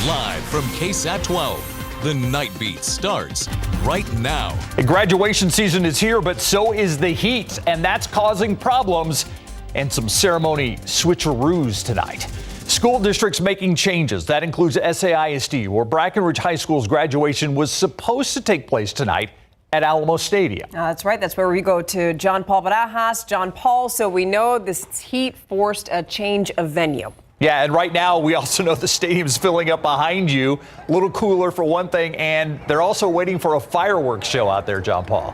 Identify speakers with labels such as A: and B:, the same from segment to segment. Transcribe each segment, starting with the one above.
A: Live from KSAT 12, the Nightbeat starts right now.
B: Graduation season is here, but so is the heat, and that's causing problems and some ceremony switcheroos tonight. School districts making changes. That includes SAISD, where Brackenridge High School's graduation was supposed to take place tonight at Alamo Stadium.
C: That's right. That's where we go to John Paul Barajas. John Paul, so we know this heat forced a change of venue.
B: Yeah, and right now we also know the stadium's filling up behind you. A little cooler for one thing, and they're also waiting for a fireworks show out there, John Paul.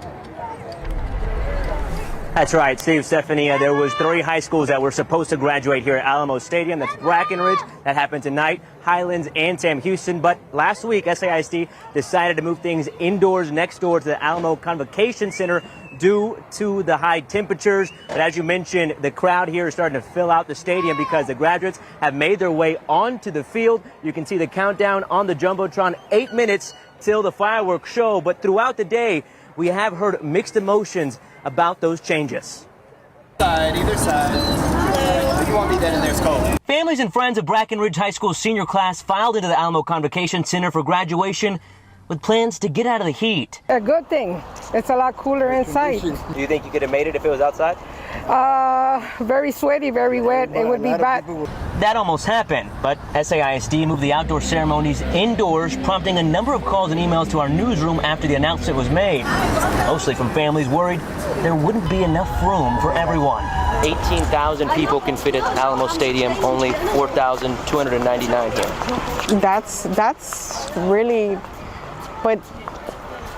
D: That's right, Steve, Stephanie. There was 3 high schools that were supposed to graduate here at Alamo Stadium. That's Brackenridge. That happened tonight. Highlands and Sam Houston. But last week, SAISD decided to move things indoors next door to the Alamo Convocation Center due to the high temperatures. But as you mentioned, the crowd here is starting to fill out the stadium because the graduates have made their way onto the field. You can see the countdown on the Jumbotron, 8 minutes till the fireworks show. But throughout the day, we have heard mixed emotions about those changes.
E: Either side. You won't need that in there, it's cold.
D: Families and friends of Brackenridge High School's senior class filed into the Alamo Convocation Center for graduation with plans to get out of the heat.
F: A good thing. It's a lot cooler inside.
D: Do you think you could have made it if it was outside?
F: Very sweaty, very wet. It would be bad.
D: That almost happened, but SAISD moved the outdoor ceremonies indoors, prompting a number of calls and emails to our newsroom after the announcement was made. Mostly from families worried there wouldn't be enough room for everyone. 18,000 people can fit at Alamo Stadium, only 4,299 here.
F: That's really, but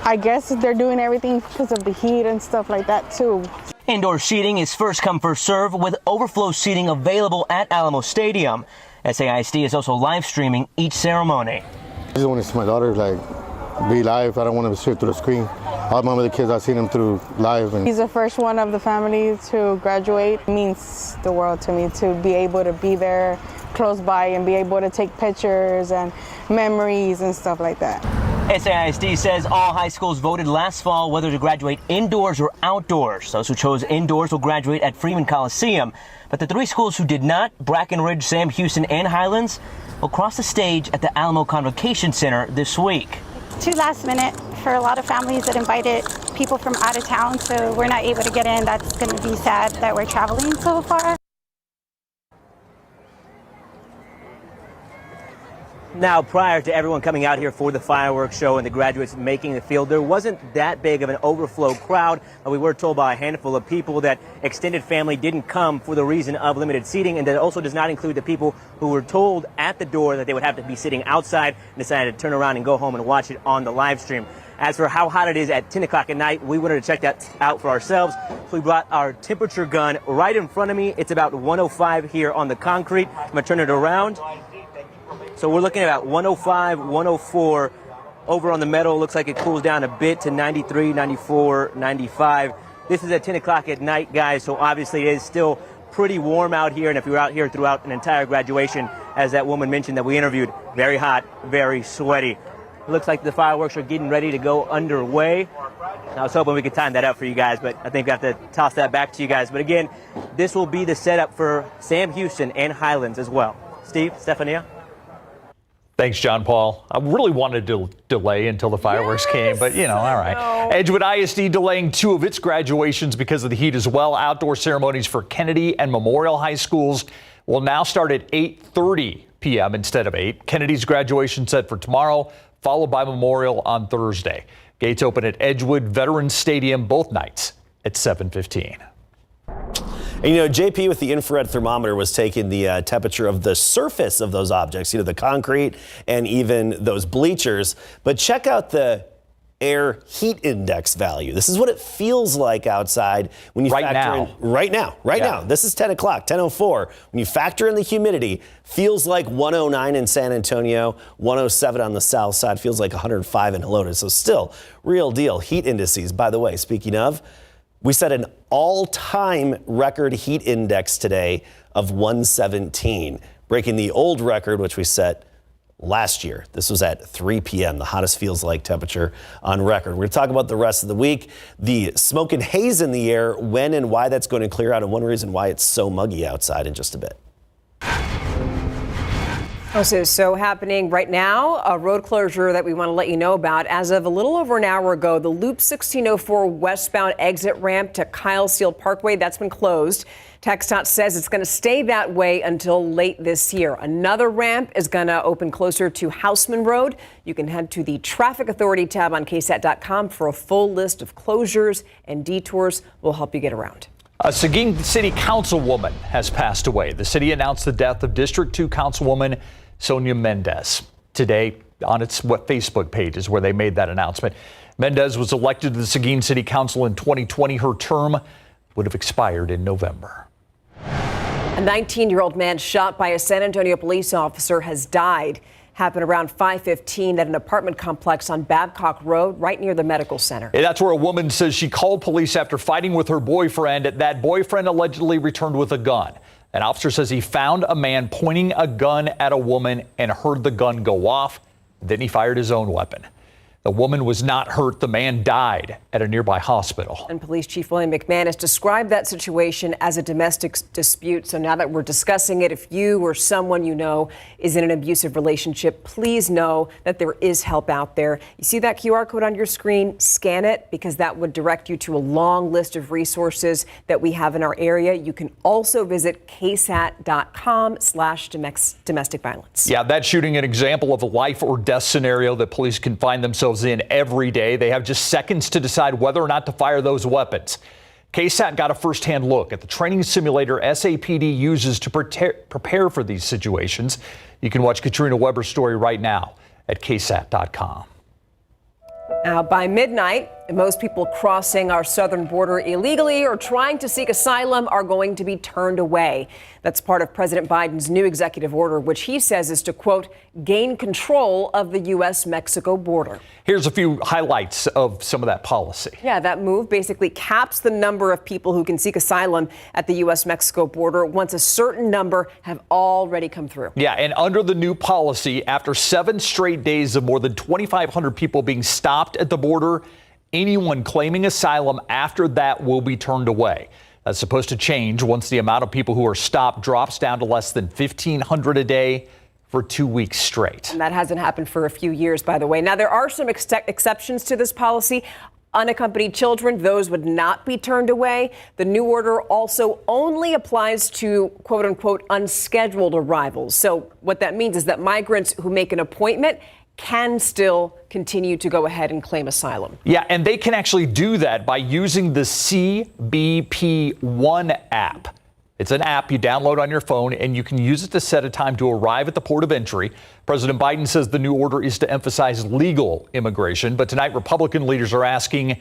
F: I guess they're doing everything because of the heat and stuff like that too.
D: Indoor seating is first come, first serve, with overflow seating available at Alamo Stadium. SAISD is also live streaming each ceremony.
G: I just want to see my daughter be live. I don't want to see her through the screen. All my other kids, I've seen them through live.
F: He's the first one of the family to graduate. It means the world to me to be able to be there close by and be able to take pictures and memories and stuff like that.
D: SAISD says all high schools voted last fall whether to graduate indoors or outdoors. Those who chose indoors will graduate at Freeman Coliseum. But the 3 schools who did not, Brackenridge, Sam Houston, and Highlands, will cross the stage at the Alamo Convocation Center this week.
H: Too last minute for a lot of families that invited people from out of town, so we're not able to get in. That's going to be sad that we're traveling so far.
D: Now, prior to everyone coming out here for the fireworks show and the graduates making the field, there wasn't that big of an overflow crowd. We were told by a handful of people that extended family didn't come for the reason of limited seating, and that also does not include the people who were told at the door that they would have to be sitting outside and decided to turn around and go home and watch it on the live stream. As for how hot it is at 10 o'clock at night, we wanted to check that out for ourselves. So we brought our temperature gun right in front of me. It's about 105 here on the concrete. I'm going to turn it around. So we're looking at about 105, 104. Over on the metal, looks like it cools down a bit to 93, 94, 95. This is at 10 o'clock at night, guys, so obviously it is still pretty warm out here. And if you're out here throughout an entire graduation, as that woman mentioned that we interviewed, very hot, very sweaty. It looks like the fireworks are getting ready to go underway. I was hoping we could time that out for you guys, but I think we have to toss that back to you guys. But again, this will be the setup for Sam Houston and Highlands as well. Steve, Stephania?
B: Thanks, John Paul. I really wanted to delay until the fireworks came, but all right.
C: No.
B: Edgewood ISD delaying 2 of its graduations because of the heat as well. Outdoor ceremonies for Kennedy and Memorial High Schools will now start at 8:30 p.m. instead of 8. Kennedy's graduation set for tomorrow, followed by Memorial on Thursday. Gates open at Edgewood Veterans Stadium both nights at 7:15.
I: And, JP with the infrared thermometer was taking the temperature of the surface of those objects, the concrete and even those bleachers. But check out the air heat index value. This is what it feels like outside when you factor in right now. This is 10 o'clock, 10:04. When you factor in the humidity, feels like 109 in San Antonio, 107 on the south side, feels like 105 in Helotes. So still real deal heat indices. By the way, speaking of, we set an all-time record heat index today of 117, breaking the old record, which we set last year. This was at 3 p.m., the hottest feels like temperature on record. We're going to talk about the rest of the week, the smoke and haze in the air, when and why that's going to clear out, and one reason why it's so muggy outside in just a bit.
C: So happening right now, a road closure that we want to let you know about. As of a little over an hour ago, the Loop 1604 westbound exit ramp to Kyle Seal Parkway, that's been closed. TxDOT says it's going to stay that way until late this year. Another ramp is going to open closer to Houseman Road. You can head to the Traffic Authority tab on KSAT.com for a full list of closures and detours. We'll help you get around.
B: A Seguin City Councilwoman has passed away. The city announced the death of District 2 Councilwoman Sonia Mendez today on its Facebook page is where they made that announcement. Mendez was elected to the Seguin City Council in 2020. Her term would have expired in November.
C: A 19-year-old man shot by a San Antonio police officer has died. Happened around 5:15 at an apartment complex on Babcock Road, right near the medical center.
B: That's where a woman says she called police after fighting with her boyfriend. That boyfriend allegedly returned with a gun. An officer says he found a man pointing a gun at a woman and heard the gun go off. Then he fired his own weapon. The woman was not hurt. The man died at a nearby hospital.
C: And Police Chief William McManus described that situation as a domestic dispute. So now that we're discussing it, if you or someone you know is in an abusive relationship, please know that there is help out there. You see that QR code on your screen? Scan it, because that would direct you to a long list of resources that we have in our area. You can also visit ksat.com/domestic violence.
B: Yeah, that's shooting an example of a life or death scenario that police can find themselves in every day. They have just seconds to decide whether or not to fire those weapons. KSAT got a firsthand look at the training simulator SAPD uses to prepare for these situations. You can watch Katrina Weber's story right now at ksat.com.
C: Now, by midnight, most people crossing our southern border illegally or trying to seek asylum are going to be turned away. That's part of President Biden's new executive order, which he says is to, quote, gain control of the U.S.-Mexico border.
B: Here's a few highlights of some of that policy.
C: Yeah, that move basically caps the number of people who can seek asylum at the U.S.-Mexico border once a certain number have already come through.
B: Yeah, and under the new policy, after 7 straight days of more than 2,500 people being stopped at the border, anyone claiming asylum after that will be turned away. That's supposed to change once the amount of people who are stopped drops down to less than 1,500 a day for 2 weeks straight.
C: And that hasn't happened for a few years, by the way. Now, there are some exceptions to this policy. Unaccompanied children, those would not be turned away. The new order also only applies to, quote unquote, unscheduled arrivals. So what that means is that migrants who make an appointment can still continue to go ahead and claim asylum.
B: Yeah, and they can actually do that by using the CBP One app. It's an app you download on your phone, and you can use it to set a time to arrive at the port of entry. President Biden says the new order is to emphasize legal immigration. But tonight, Republican leaders are asking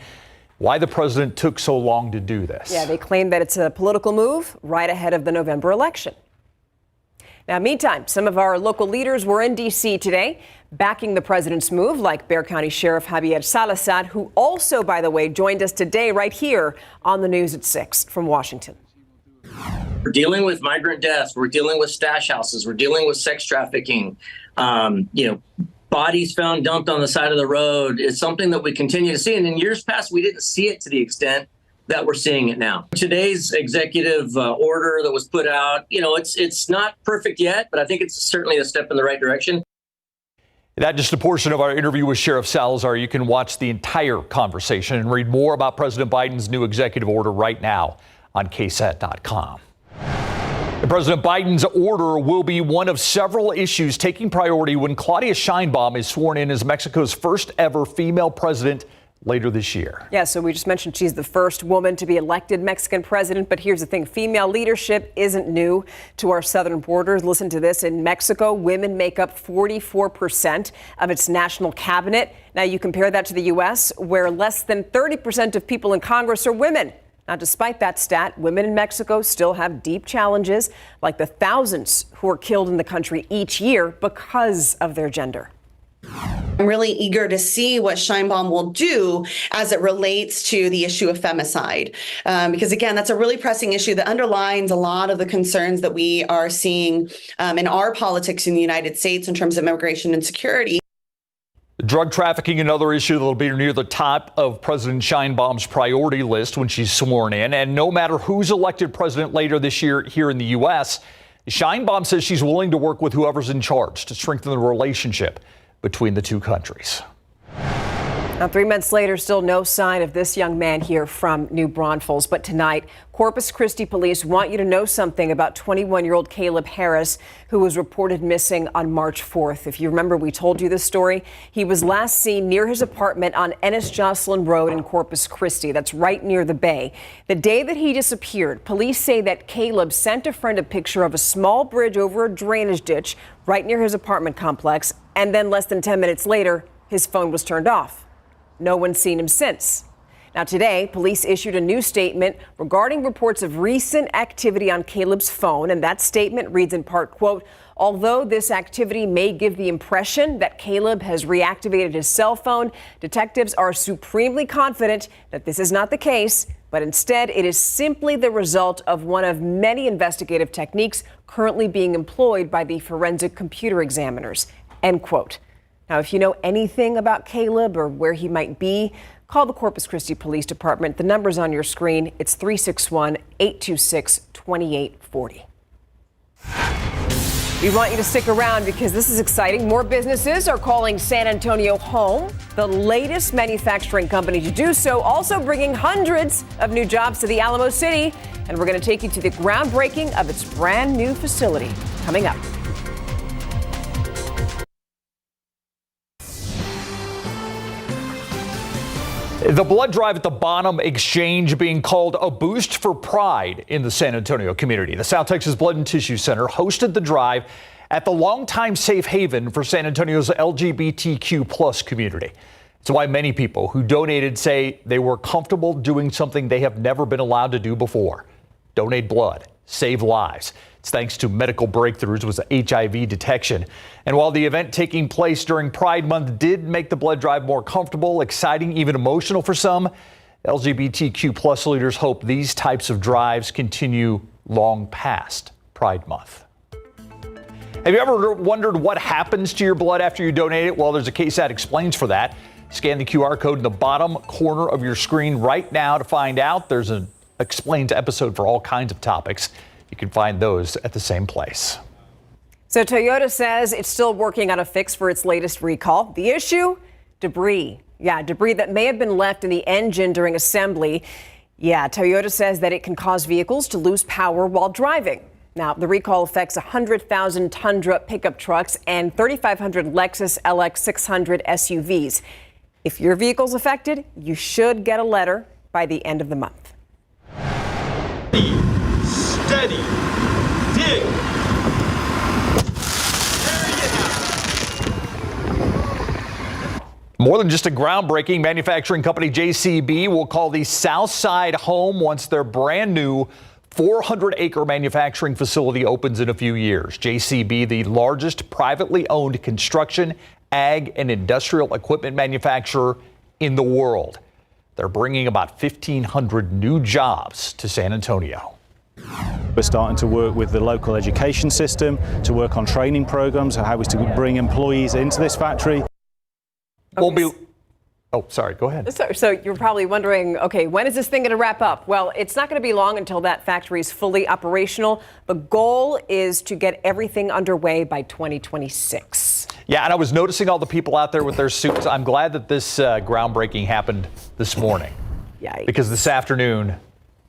B: why the president took so long to do this.
C: Yeah, they claim that it's a political move right ahead of the November election. Now, meantime, some of our local leaders were in D.C. today, backing the president's move, like Bexar County Sheriff Javier Salazar, who also, by the way, joined us today right here on the news at 6 from Washington.
J: We're dealing with migrant deaths. We're dealing with stash houses. We're dealing with sex trafficking. Bodies found dumped on the side of the road. It's something that we continue to see. And in years past, we didn't see it to the extent that we're seeing it now. Today's executive order that was put out, it's not perfect yet, but I think it's certainly a step in the right direction.
B: That's just a portion of our interview with Sheriff Salazar. You can watch the entire conversation and read more about President Biden's new executive order right now on KSAT.com. President Biden's order will be one of several issues taking priority when Claudia Sheinbaum is sworn in as Mexico's first ever female president later this year.
C: Yeah, so we just mentioned she's the first woman to be elected Mexican president. But here's the thing. Female leadership isn't new to our southern borders. Listen to this. In Mexico, women make up 44% of its national cabinet. Now, you compare that to the U.S., where less than 30% of people in Congress are women. Now, despite that stat, women in Mexico still have deep challenges, like the thousands who are killed in the country each year because of their gender.
K: I'm really eager to see what Sheinbaum will do as it relates to the issue of femicide, because, again, that's a really pressing issue that underlines a lot of the concerns that we are seeing in our politics in the United States in terms of immigration and security.
B: Drug trafficking, another issue that will be near the top of President Sheinbaum's priority list when she's sworn in. And no matter who's elected president later this year here in the U.S., Scheinbaum says she's willing to work with whoever's in charge to strengthen the relationship between the two countries.
C: Now, 3 months later, still no sign of this young man here from New Braunfels. But tonight, Corpus Christi police want you to know something about 21-year-old Caleb Harris, who was reported missing on March 4th. If you remember, we told you this story. He was last seen near his apartment on Ennis Jocelyn Road in Corpus Christi. That's right near the bay. The day that he disappeared, police say that Caleb sent a friend a picture of a small bridge over a drainage ditch right near his apartment complex. And then less than 10 minutes later, his phone was turned off. No one's seen him since. Now today, police issued a new statement regarding reports of recent activity on Caleb's phone. And that statement reads in part, quote, although this activity may give the impression that Caleb has reactivated his cell phone, detectives are supremely confident that this is not the case, but instead it is simply the result of one of many investigative techniques currently being employed by the forensic computer examiners, end quote. Now, if you know anything about Caleb or where he might be, call the Corpus Christi Police Department. The number's on your screen. It's 361-826-2840. We want you to stick around because this is exciting. More businesses are calling San Antonio home, the latest manufacturing company to do so, also bringing hundreds of new jobs to the Alamo City. And we're going to take you to the groundbreaking of its brand new facility coming up.
B: The blood drive at the Bonham Exchange being called a boost for pride in the San Antonio community. The South Texas Blood and Tissue Center hosted the drive at the longtime safe haven for San Antonio's LGBTQ plus community. It's why many people who donated say they were comfortable doing something they have never been allowed to do before. Donate blood, save lives. It's thanks to medical breakthroughs with HIV detection. And while the event taking place during Pride Month did make the blood drive more comfortable, exciting, even emotional for some, LGBTQ plus leaders hope these types of drives continue long past Pride Month. Have you ever wondered what happens to your blood after you donate it? Well, there's a KSAT Explains for that. Scan the QR code in the bottom corner of your screen right now to find out. There's an Explains episode for all kinds of topics. You can find those at the same place.
C: So Toyota says it's still working on a fix for its latest recall. The issue? Debris. Yeah, debris that may have been left in the engine during assembly. Yeah, Toyota says that it can cause vehicles to lose power while driving. Now, the recall affects 100,000 Tundra pickup trucks and 3,500 Lexus LX 600 SUVs. If your vehicle's affected, you should get a letter by the end of the month.
L: Steady, dig.
B: More than just a groundbreaking, manufacturing company JCB will call the South Side home once their brand new 400-acre manufacturing facility opens in a few years. JCB, the largest privately owned construction, ag, and industrial equipment manufacturer in the world. They're bringing about 1,500 new jobs to San Antonio.
M: We're starting to work with the local education system to work on training programs and how to bring employees into this factory.
C: Okay.
B: Sorry, go ahead.
C: So you're probably wondering, okay, when is this thing going to wrap up? Well, it's not going to be long until that factory is fully operational. The goal is to get everything underway by 2026.
B: Yeah, and I was noticing all the people out there with their suits. I'm glad that this groundbreaking happened this morning.
C: Yikes.
B: Because this afternoon,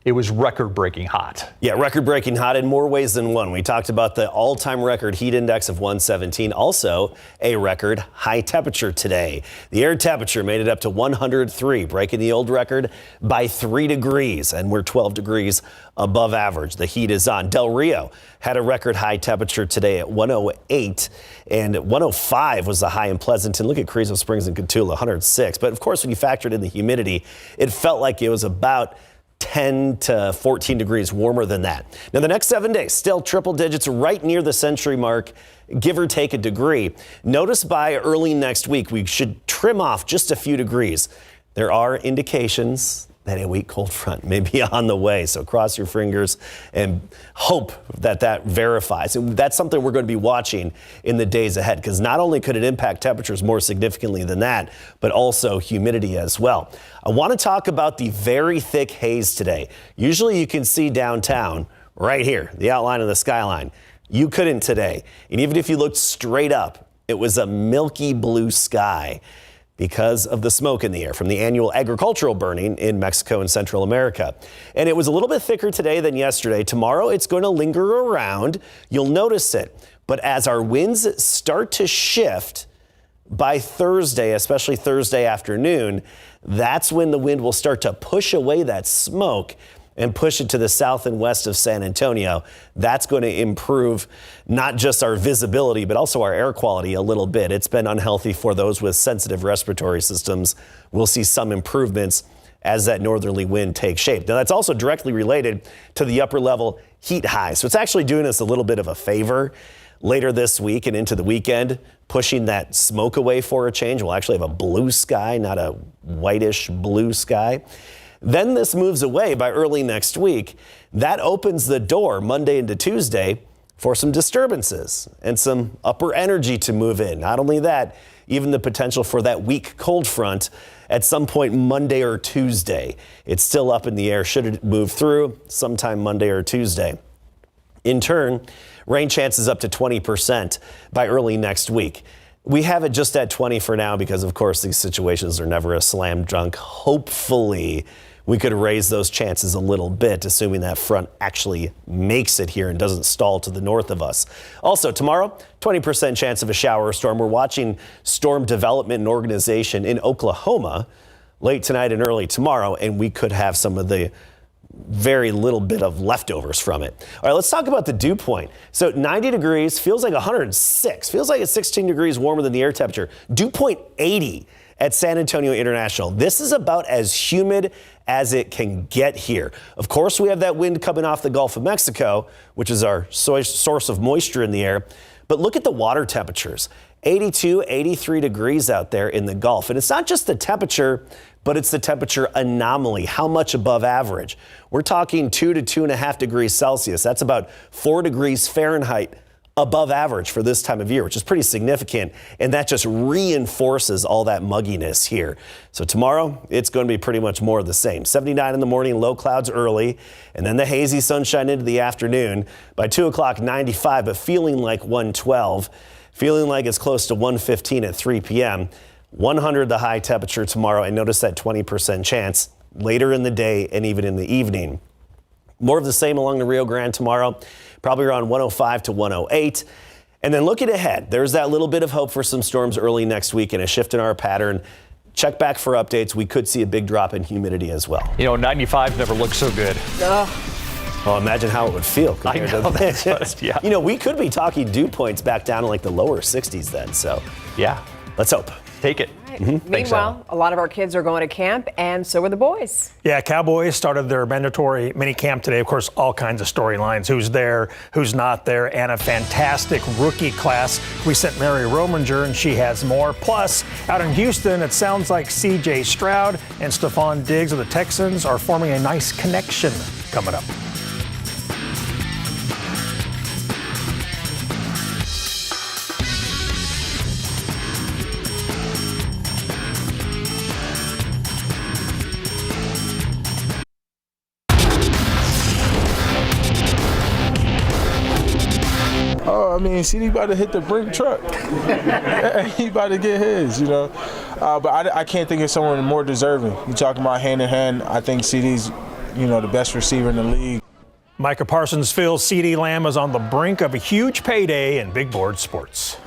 B: it was record-breaking hot.
I: Yeah, record-breaking hot in more ways than one. We talked about the all-time record heat index of 117, also a record high temperature today. The air temperature made it up to 103, breaking the old record by 3 degrees, and we're 12 degrees above average. The heat is on. Del Rio had a record high temperature today at 108, and 105 was the high in Pleasanton. Look at Carrizo Springs and Cotulla, 106. But of course, when you factored in the humidity, it felt like it was about 10 to 14 degrees warmer than that. Now, the next 7 days, still triple digits right near the century mark, give or take a degree. Notice by early next week, we should trim off just a few degrees. There are indications that a weak cold front may be on the way. So cross your fingers and hope that that verifies. And that's something we're going to be watching in the days ahead, because not only could it impact temperatures more significantly than that, but also humidity as well. I want to talk about the very thick haze today. Usually you can see downtown right here, the outline of the skyline. You couldn't today. And even if you looked straight up, it was a milky blue sky because of the smoke in the air from the annual agricultural burning in Mexico and Central America. And it was a little bit thicker today than yesterday. Tomorrow, it's going to linger around. You'll notice it. But as our winds start to shift by Thursday, especially Thursday afternoon, that's when the wind will start to push away that smoke and push it to the south and west of San Antonio. That's going to improve not just our visibility, but also our air quality a little bit. It's been unhealthy for those with sensitive respiratory systems. We'll see some improvements as that northerly wind takes shape. Now, that's also directly related to the upper level heat high. So it's actually doing us a little bit of a favor later this week and into the weekend, pushing that smoke away for a change. We'll actually have a blue sky, not a whitish blue sky. Then this moves away by early next week. That opens the door Monday into Tuesday for some disturbances and some upper energy to move in. Not only that, even the potential for that weak cold front at some point Monday or Tuesday. It's still up in the air. Should it move through sometime Monday or Tuesday? In turn, rain chances up to 20% by early next week. We have it just at 20 for now because, of course, these situations are never a slam dunk. Hopefully, we could raise those chances a little bit, assuming that front actually makes it here and doesn't stall to the north of us. Also, tomorrow, 20% chance of a shower or storm. We're watching storm development and organization in Oklahoma late tonight and early tomorrow, and we could have some of the very little bit of leftovers from it. All right, let's talk about the dew point. So 90 degrees, feels like 106, feels like it's 16 degrees warmer than the air temperature. Dew point 80 at San Antonio International. This is about as humid as it can get here. Of course, we have that wind coming off the Gulf of Mexico, which is our source of moisture in the air. But look at the water temperatures. 82, 83 degrees out there in the Gulf. And it's not just the temperature, but it's the temperature anomaly. How much above average? We're talking 2 to 2.5 degrees Celsius. That's about 4 degrees Fahrenheit above average for this time of year, which is pretty significant. And that just reinforces all that mugginess here. So tomorrow, it's going to be pretty much more of the same. 79 in the morning, low clouds early, and then the hazy sunshine into the afternoon. By 2 o'clock, 95, but feeling like 112. Feeling like it's close to 115 at 3 p.m. 100 the high temperature tomorrow, and notice that 20% chance later in the day and even in the evening. More of the same along the Rio Grande tomorrow, probably around 105 to 108. And then looking ahead, there's that little bit of hope for some storms early next week and a shift in our pattern. Check back for updates. We could see a big drop in humidity as well.
B: 95 never looked so good.
I: Well, imagine how it would feel compared to
B: this. Yeah.
I: We could be talking dew points back down in like the lower 60s then. So,
B: yeah,
I: let's hope.
B: Take it.
C: Meanwhile, a lot of our kids are going to camp, and so are the boys.
N: Yeah, Cowboys started their mandatory mini camp today. Of course, all kinds of storylines. Who's there, who's not there, and a fantastic rookie class. We sent Mary Rominger, and she has more. Plus, out in Houston, it sounds like C.J. Stroud and Stephon Diggs of the Texans are forming a nice connection coming up.
O: I mean, CD about to hit the brink truck. He about to get his, But I can't think of someone more deserving. You talking about hand in hand. I think CD's, the best receiver in the league.
N: Micah Parsons feels CeeDee Lamb is on the brink of a huge payday in big board sports.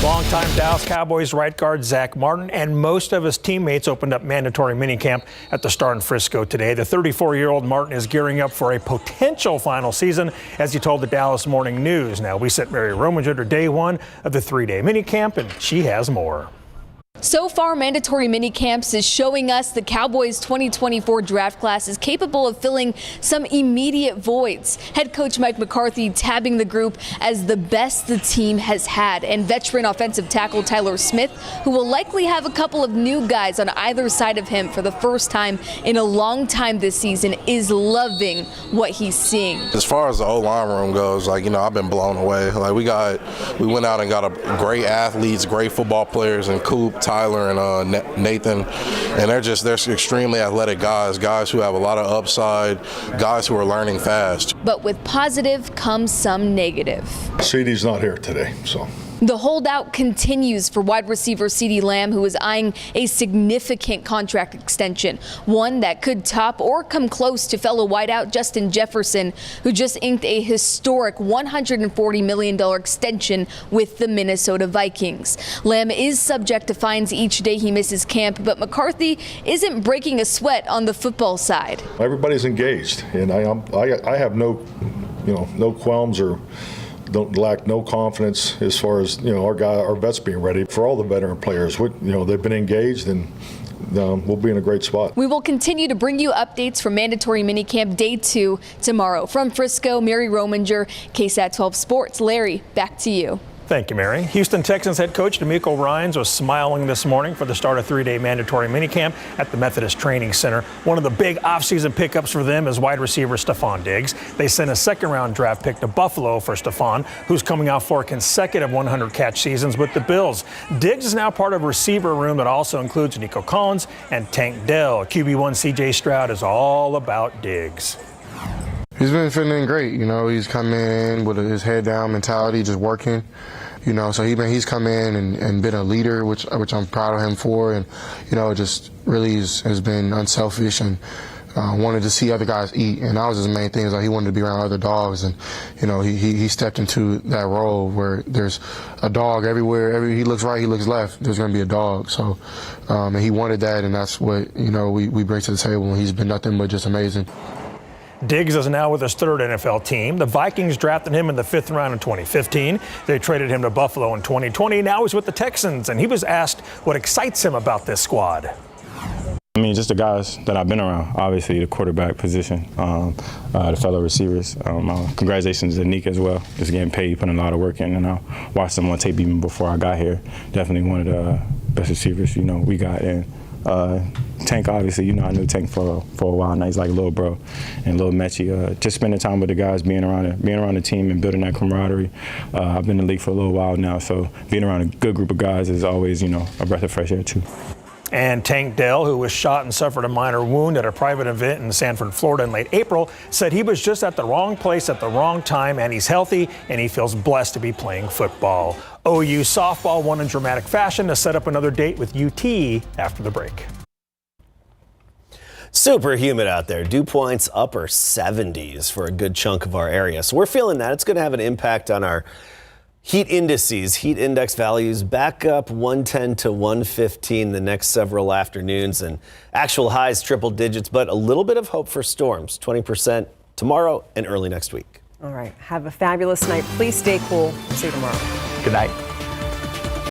N: Longtime Dallas Cowboys right guard Zach Martin and most of his teammates opened up mandatory minicamp at the Star in Frisco today. The 34-year-old Martin is gearing up for a potential final season, as he told the Dallas Morning News. Now, we sent Mary Rominger to day one of the 3-day minicamp, and she has more.
P: So far, mandatory mini camps is showing us the Cowboys 2024 draft class is capable of filling some immediate voids. Head coach Mike McCarthy tabbing the group as the best the team has had, and veteran offensive tackle Tyler Smith, who will likely have a couple of new guys on either side of him for the first time in a long time this season, is loving what he's seeing.
Q: As far as the O-line room goes, I've been blown away. We went out and got a great athletes, great football players, and Coop, Skylar and Nathan, and they're extremely athletic guys who have a lot of upside, guys who are learning fast.
P: But with positive comes some negative.
R: CeeDee's not here today, so.
P: The holdout continues for wide receiver CeeDee Lamb, who is eyeing a significant contract extension, one that could top or come close to fellow wideout Justin Jefferson, who just inked a historic $140 million extension with the Minnesota Vikings. Lamb is subject to fines each day he misses camp, but McCarthy isn't breaking a sweat on the football side.
R: Everybody's engaged, and I have no qualms or don't lack no confidence as far as our vets being ready. For all the veteran players, they've been engaged, and we'll be in a great spot.
P: We will continue to bring you updates from mandatory minicamp day 2 tomorrow. From Frisco, Mary Rominger, KSAT 12 Sports. Larry, back to you.
N: Thank you, Mary. Houston Texans head coach D'Amico Ryans was smiling this morning for the start of 3-day mandatory minicamp at the Methodist Training Center. One of the big offseason pickups for them is wide receiver Stephon Diggs. They sent a second-round draft pick to Buffalo for Stephon, who's coming off 4 consecutive 100-catch seasons with the Bills. Diggs is now part of a receiver room that also includes Nico Collins and Tank Dell. QB1 C.J. Stroud is all about Diggs.
G: He's been feeling great. He's come in with his head down mentality, just working. So he's come in and been a leader, which I'm proud of him for, and just really has been unselfish and wanted to see other guys eat, and that was his main thing. Is like he wanted to be around other dogs, and he stepped into that role where there's a dog everywhere. He looks right, he looks left. There's going to be a dog. So, and he wanted that, and that's what we bring to the table. And he's been nothing but just amazing.
N: Diggs is now with his 3rd NFL team. The Vikings drafted him in the 5th round in 2015. They traded him to Buffalo in 2020. Now he's with the Texans, and he was asked what excites him about this squad.
S: I mean, just the guys that I've been around, obviously the quarterback position, the fellow receivers. Congratulations to Nick as well. Just getting paid, putting a lot of work in, and I watched him on tape even before I got here. Definitely one of the best receivers, we got in. Tank, obviously, I knew Tank for a while now. He's like a little bro and a little Mechie. Just spending time with the guys, being around the team and building that camaraderie. I've been in the league for a little while now, so being around a good group of guys is always, a breath of fresh air too.
N: And Tank Dell, who was shot and suffered a minor wound at a private event in Sanford, Florida in late April, said he was just at the wrong place at the wrong time, and he's healthy, and he feels blessed to be playing football. OU softball won in dramatic fashion to set up another date with UT after the break.
I: Super humid out there. Dew points upper 70s for a good chunk of our area. So we're feeling that. It's going to have an impact on our heat indices. Heat index values back up 110 to 115 the next several afternoons, and actual highs triple digits, but a little bit of hope for storms. 20% tomorrow and early next week.
C: All right. Have a fabulous night. Please stay cool. See you tomorrow.
B: Good night.